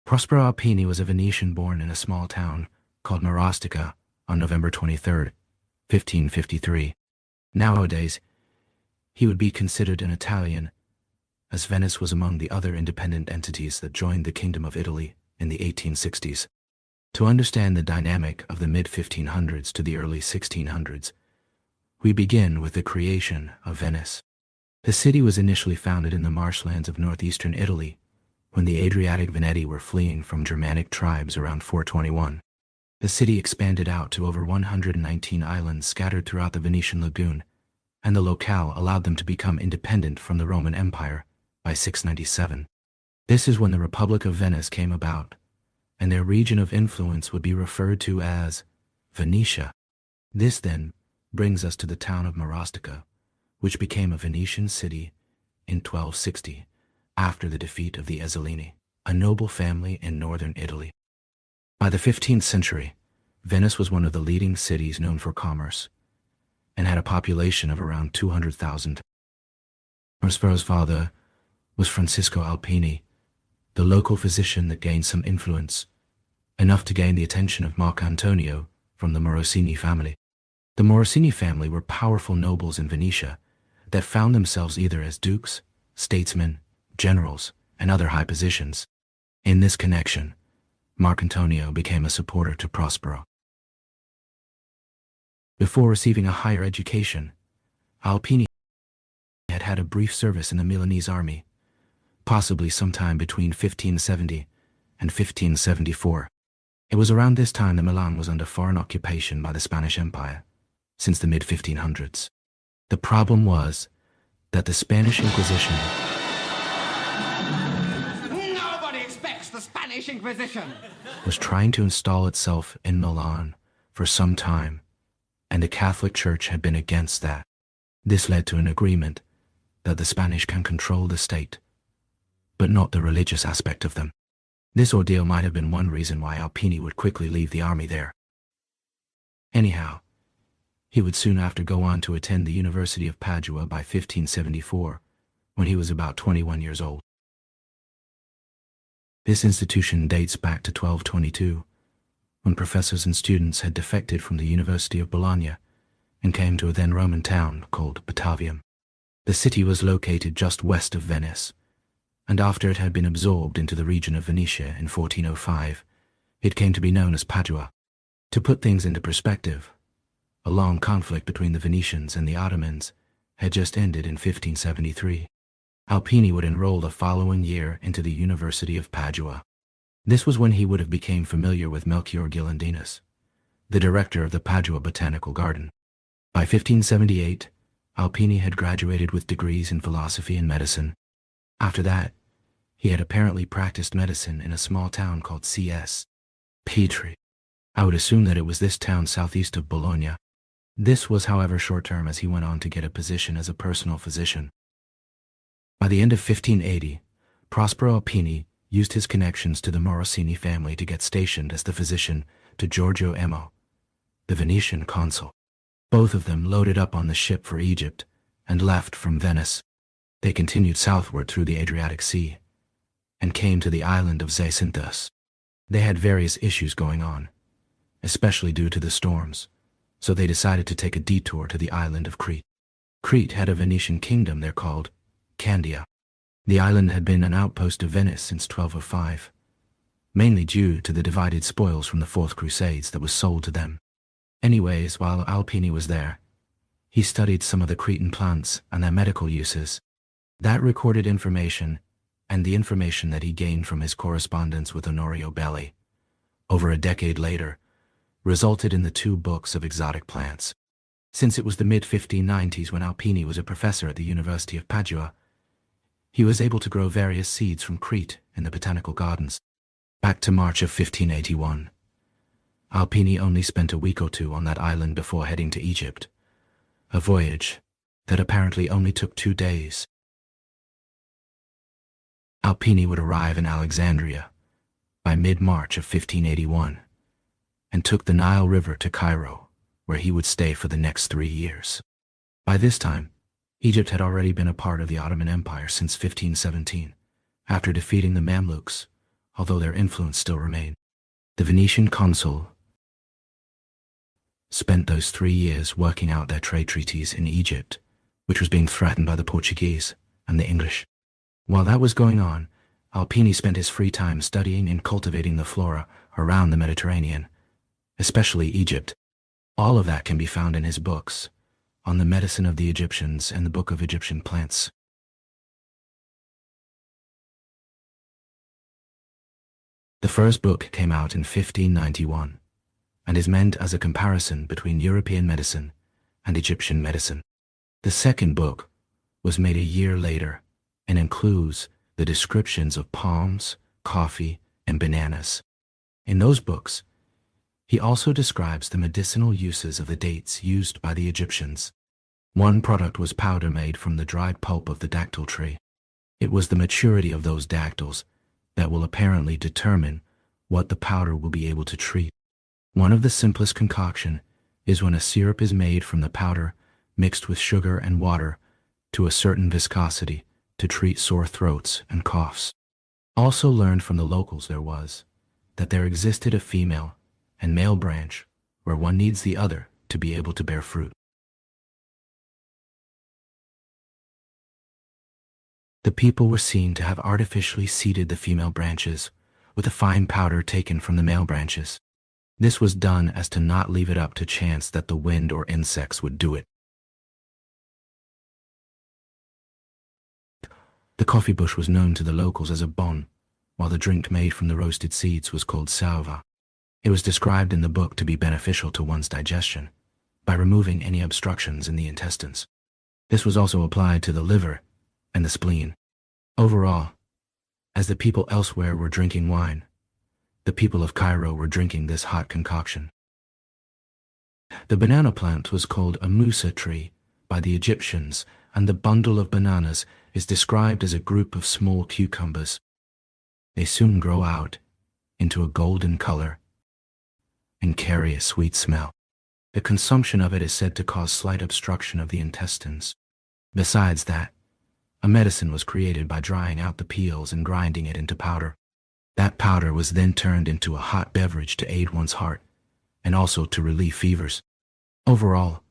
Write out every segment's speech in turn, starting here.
Prospero Alpini was a Venetian born in a small town called Marostica on November 23, 1553. Nowadays, he would be considered an Italian, as Venice was among the other independent entities that joined the Kingdom of Italy in the 1860s. To understand the dynamic of the mid-1500s to the early 1600s, we begin with the creation of Venice. The city was initially founded in the marshlands of northeastern Italy when the Adriatic Veneti were fleeing from Germanic tribes around 421. The city expanded out to over 119 islands scattered throughout the Venetian lagoon, and the locale allowed them to become independent from the Roman Empire by 697. This is when the Republic of Venice came about, and their region of influence would be referred to as Venetia. This then brings us to the town of Marostica, which became a Venetian city in 1260 after the defeat of the Ezzelini, a noble family in northern Italy. By the 15th century, Venice was one of the leading cities known for commerce and had a population of around 200,000. Prospero's father was Francisco Alpini, the local physician that gained some influence, enough to gain the attention of Marco Antonio from the Morosini family. The Morosini family were powerful nobles in Venetia that found themselves either as dukes, statesmen, generals, and other high positions. In this connection, Marco Antonio became a supporter to Prospero. Before receiving a higher education, Alpini had had a brief service in the Milanese army, possibly sometime between 1570 and 1574. It was around this time that Milan was under foreign occupation by the Spanish Empire, since the mid-1500s. The problem was that the Spanish Inquisition... Nobody expects the Spanish Inquisition! ...was trying to install itself in Milan for some time, and the Catholic Church had been against that. This led to an agreement that the Spanish can control the state, but not the religious aspect of them. This ordeal might have been one reason why Alpini would quickly leave the army there. Anyhow, he would soon after go on to attend the University of Padua by 1574, when he was about 21 years old. This institution dates back to 1222, when professors and students had defected from the University of Bologna and came to a then Roman town called Batavium. The city was located just west of Venice, and after it had been absorbed into the region of Venetia in 1405, it came to be known as Padua. To put things into perspective, a long conflict between the Venetians and the Ottomans had just ended in 1573. Alpini would enroll the following year into the University of Padua. This was when he would have become familiar with Melchior Gilandinus, the director of the Padua Botanical Garden. By 1578, Alpini had graduated with degrees in philosophy and medicine. After that, he had apparently practiced medicine in a small town called C.S. Petri. I would assume that it was this town southeast of Bologna. This was, however, short-term as he went on to get a position as a personal physician. By the end of 1580, Prospero Alpini used his connections to the Morosini family to get stationed as the physician to Giorgio Emo, the Venetian consul. Both of them loaded up on the ship for Egypt and left from Venice. They continued southward through the Adriatic Sea and came to the island of Zacynthus. They had various issues going on, especially due to the storms, so they decided to take a detour to the island of Crete. Crete had a Venetian kingdom there called Candia. The island had been an outpost of Venice since 1205, mainly due to the divided spoils from the Fourth Crusades that was sold to them. Anyways, while Alpini was there, he studied some of the Cretan plants and their medical uses. That recorded information, and the information that he gained from his correspondence with Onorio Belli, over a decade later, resulted in the two books of exotic plants. Since it was the mid-1590s when Alpini was a professor at the University of Padua, he was able to grow various seeds from Crete in the botanical gardens. Back to March of 1581. Alpini only spent a week or two on that island before heading to Egypt, a voyage that apparently only took 2 days. Alpini would arrive in Alexandria by mid-March of 1581 and took the Nile River to Cairo, where he would stay for the next 3 years. By this time, Egypt had already been a part of the Ottoman Empire since 1517, after defeating the Mamluks although their influence still remained. The Venetian consul spent those 3 years working out their trade treaties in Egypt, which was being threatened by the Portuguese and the English. While that was going on, Alpini spent his free time studying and cultivating the flora around the Mediterranean, especially Egypt. All of that can be found in his books, On the Medicine of the Egyptians and the Book of Egyptian Plants. The first book came out in 1591 and is meant as a comparison between European medicine and Egyptian medicine. The second book was made a year later and includes the descriptions of palms, coffee, and bananas. In those books, he also describes the medicinal uses of the dates used by the Egyptians. One product was powder made from the dried pulp of the dactyl tree. It was the maturity of those dactyls that will apparently determine what the powder will be able to treat. One of the simplest concoction is when a syrup is made from the powder mixed with sugar and water to a certain viscosity to treat sore throats and coughs. Also learned from the locals that there existed a female and male branch where one needs the other to be able to bear fruit. The people were seen to have artificially seeded the female branches with a fine powder taken from the male branches. This was done as to not leave it up to chance that the wind or insects would do it. The coffee bush was known to the locals as a bon, while the drink made from the roasted seeds was called salva. It was described in the book to be beneficial to one's digestion by removing any obstructions in the intestines. This was also applied to the liver and the spleen. Overall, as the people elsewhere were drinking wine, the people of Cairo were drinking this hot concoction. The banana plant was called a musa tree by the Egyptians, and the bundle of bananas is described as a group of small cucumbers. They soon grow out into a golden color and carry a sweet smell. The consumption of it is said to cause slight obstruction of the intestines. Besides that, a medicine was created by drying out the peels and grinding it into powder. That powder was then turned into a hot beverage to aid one's heart and also to relieve fevers. Overall,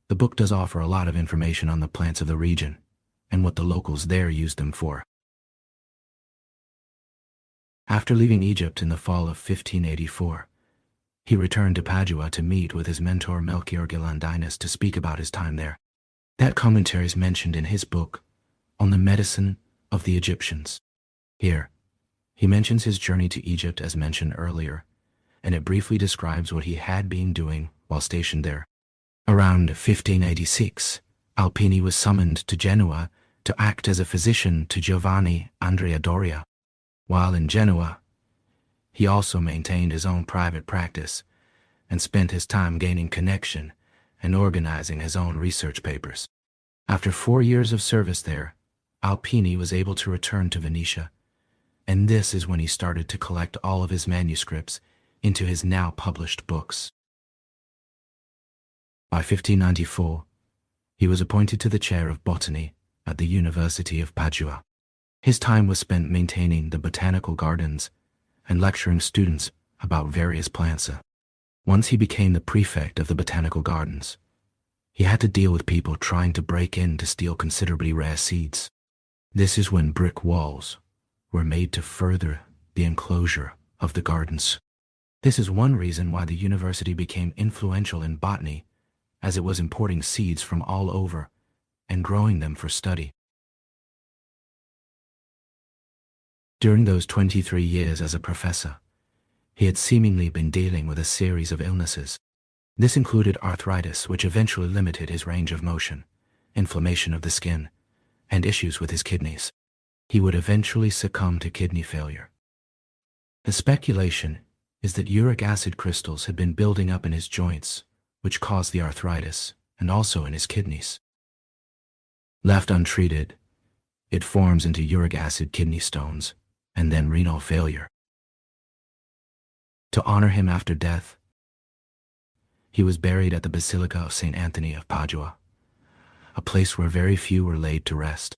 the book does offer a lot of information on the plants of the region and what the locals there used them for. After leaving Egypt in the fall of 1584, he returned to Padua to meet with his mentor Melchior Gilandinus to speak about his time there. That commentary is mentioned in his book, On the Medicine of the Egyptians. Here, he mentions his journey to Egypt as mentioned earlier, and it briefly describes what he had been doing while stationed there. Around 1586, Alpini was summoned to Genoa to act as a physician to Giovanni Andrea Doria. While in Genoa, he also maintained his own private practice and spent his time gaining connection and organizing his own research papers. After 4 years of service there, Alpini was able to return to Venetia, and this is when he started to collect all of his manuscripts into his now published books. By 1594, he was appointed to the chair of botany at the University of Padua. His time was spent maintaining the botanical gardens and lecturing students about various plants. Once he became the prefect of the botanical gardens, he had to deal with people trying to break in to steal considerably rare seeds. This is when brick walls were made to further the enclosure of the gardens. This is one reason why the university became influential in botany, as it was importing seeds from all over and growing them for study. During those 23 years as a professor, he had seemingly been dealing with a series of illnesses. This included arthritis, which eventually limited his range of motion, inflammation of the skin, and issues with his kidneys. He would eventually succumb to kidney failure. The speculation is that uric acid crystals had been building up in his joints, which caused the arthritis, and also in his kidneys. Left untreated, it forms into uric acid kidney stones, and then renal failure. To honor him after death, he was buried at the Basilica of St. Anthony of Padua, a place where very few were laid to rest.